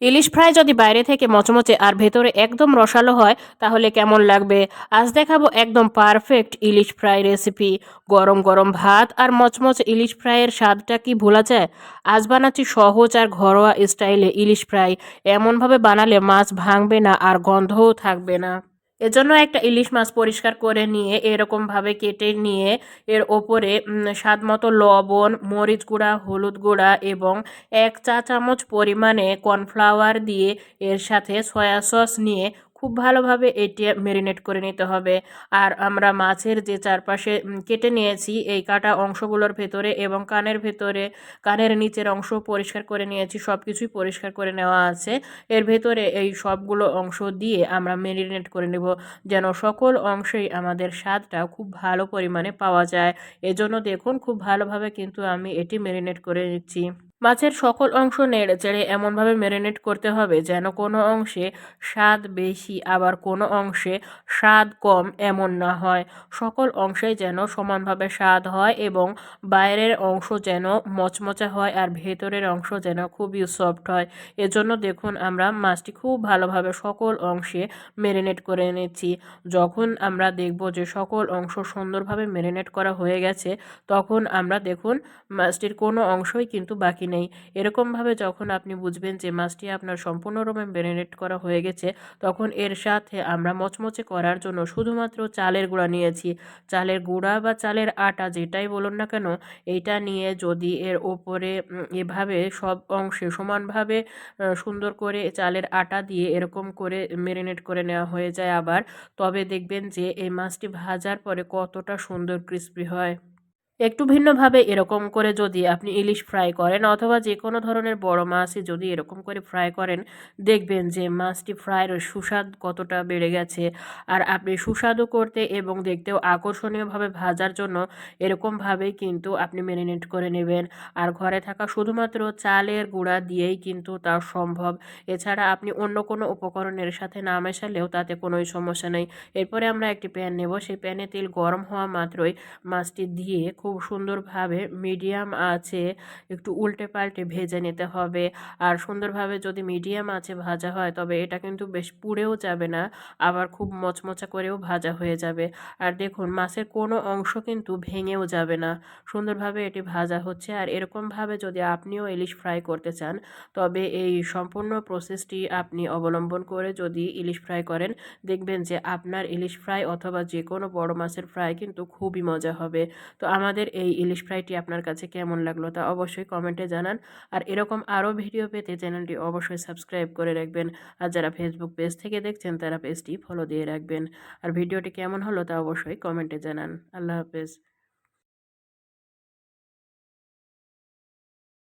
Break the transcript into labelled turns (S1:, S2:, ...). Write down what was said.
S1: ইলিশ fry যদি বাইরে থেকে মচমচে আর ভেতরে একদম রসালো হয় তাহলে কেমন লাগবে। আজ দেখাবো একদম পারফেক্ট ইলিশ ফ্রাই রেসিপি। গরম গরম ভাত আর মচমচে ইলিশ ফ্রাইয়ের স্বাদটা কি ভোলা যায়। আজ বানাচ্ছি সহজ আর ঘরোয়া স্টাইলে ইলিশ ফ্রাই। এমনভাবে বানালে মাছ ভাঙবে না আর গন্ধও থাকবে না। এজন্য একটা ইলিশ মাছ পরিষ্কার করে নিয়ে এরকমভাবে কেটে নিয়ে এর ওপরে স্বাদ মতো লবণ, মরিচ গুঁড়া, হলুদ গুঁড়া এবং 1 চা চামচ পরিমাণে কর্নফ্লাওয়ার দিয়ে এর সাথে সয়া সস নিয়ে খুব ভালোভাবে এটি মেরিনেট করে নিতে হবে। আর আমরা মাছের যে চারপাশে কেটে নিয়েছি এই কাটা অংশগুলোর ভেতরে এবং কানের ভেতরে, কানের নিচের অংশ পরিষ্কার করে নিয়েছি, সব কিছুই পরিষ্কার করে নেওয়া আছে। এর ভেতরে এই সবগুলো অংশ দিয়ে আমরা মেরিনেট করে নেব, যেন সকল অংশেই আমাদের স্বাদটা খুব ভালো পরিমাণে পাওয়া যায়। এজন্য দেখুন খুব ভালোভাবে কিন্তু আমি এটি মেরিনেট করে নিচ্ছি। মাছের সকল অংশ নেড়েচেড়ে এমনভাবে মেরিনেট করতে হবে যেন কোনো অংশে স্বাদ বেশি আবার কোনো অংশে স্বাদ কম এমন না হয়। সকল অংশেই যেন সমানভাবে স্বাদ হয় এবং বাইরের অংশ যেন মচমচা হয় আর ভেতরের অংশ যেন খুবই সফট হয়। এজন্য দেখুন আমরা মাছটি খুব ভালোভাবে সকল অংশে মেরিনেট করে নিচ্ছি। যখন আমরা দেখব যে সকল অংশ সুন্দরভাবে মেরিনেট করা হয়ে গেছে, তখন আমরা দেখুন মাছটির কোনো অংশই কিন্তু বাকি নেই। এরকমভাবে যখন আপনি বুঝবেন যে মাছটি আপনার সম্পূর্ণরূপে মেরিনেট করা হয়ে গেছে, তখন এর সাথে আমরা মচমচে করার জন্য শুধুমাত্র চালের গুঁড়া নিয়েছি। চালের গুঁড়া বা চালের আটা যেটাই বলুন না কেন, এইটা নিয়ে যদি এর ওপরে এভাবে সব অংশে সমানভাবে সুন্দর করে চালের আটা দিয়ে এরকম করে মেরিনেট করে নেওয়া হয়ে যায় আবার, তবে দেখবেন যে এই মাছটি ভাজার পরে কতটা সুন্দর ক্রিস্পি হয়। একটু ভিন্নভাবে এরকম করে যদি আপনি ইলিশ ফ্রাই করেন অথবা যে কোনো ধরনের বড় মাছই যদি এরকম করে ফ্রাই করেন, দেখবেন যে মাছটি ফ্রাইয়ের সুস্বাদ কতটা বেড়ে গেছে। আর আপনি সুস্বাদু করতে এবং দেখতেও আকর্ষণীয়ভাবে ভাজার জন্য এরকমভাবেই কিন্তু আপনি ম্যারিনেট করে নেবেন। আর ঘরে থাকা শুধুমাত্র চালের গুঁড়া দিয়েই কিন্তু তা সম্ভব। এছাড়া আপনি অন্য কোনো উপকরণের সাথে না মেশালেও তাতে কোনোই সমস্যা নেই। এরপরে আমরা একটি প্যান নেব, সেই প্যানে তেল গরম হওয়া মাত্রই মাছটি দিয়ে খুব সুন্দরভাবে মিডিয়াম আঁচে একটু উল্টে পাল্টে ভেজে নিতে হবে। আর সুন্দরভাবে যদি মিডিয়াম আঁচে ভাজা হয় তবে এটা কিন্তু বেশ পুড়েও যাবে না, আবার খুব মচমচা করেও ভাজা হয়ে যাবে। আর দেখুন মাছের কোনো অংশ কিন্তু ভেঙেও যাবে না, সুন্দরভাবে এটি ভাজা হচ্ছে। আর এরকমভাবে যদি আপনিও ইলিশ ফ্রাই করতে চান, তবে এই সম্পূর্ণ প্রসেসটি আপনি অবলম্বন করে যদি ইলিশ ফ্রাই করেন, দেখবেন যে আপনার ইলিশ ফ্রাই অথবা যে কোনো বড় মাছের ফ্রাই কিন্তু খুবই মজা হবে। তো আমাদের এই ইলিশ ফ্রাইটি আপনার কাছে কেমন লাগলো তা অবশ্যই কমেন্টে জানান। আর এরকম আরও ভিডিও পেতে চ্যানেলটি অবশ্যই সাবস্ক্রাইব করে রাখবেন। আর যারা ফেসবুক পেজ থেকে দেখছেন তারা পেজটি ফলো দিয়ে রাখবেন। আর ভিডিওটি কেমন হলো তা অবশ্যই কমেন্টে জানান। আল্লাহ হাফেজ।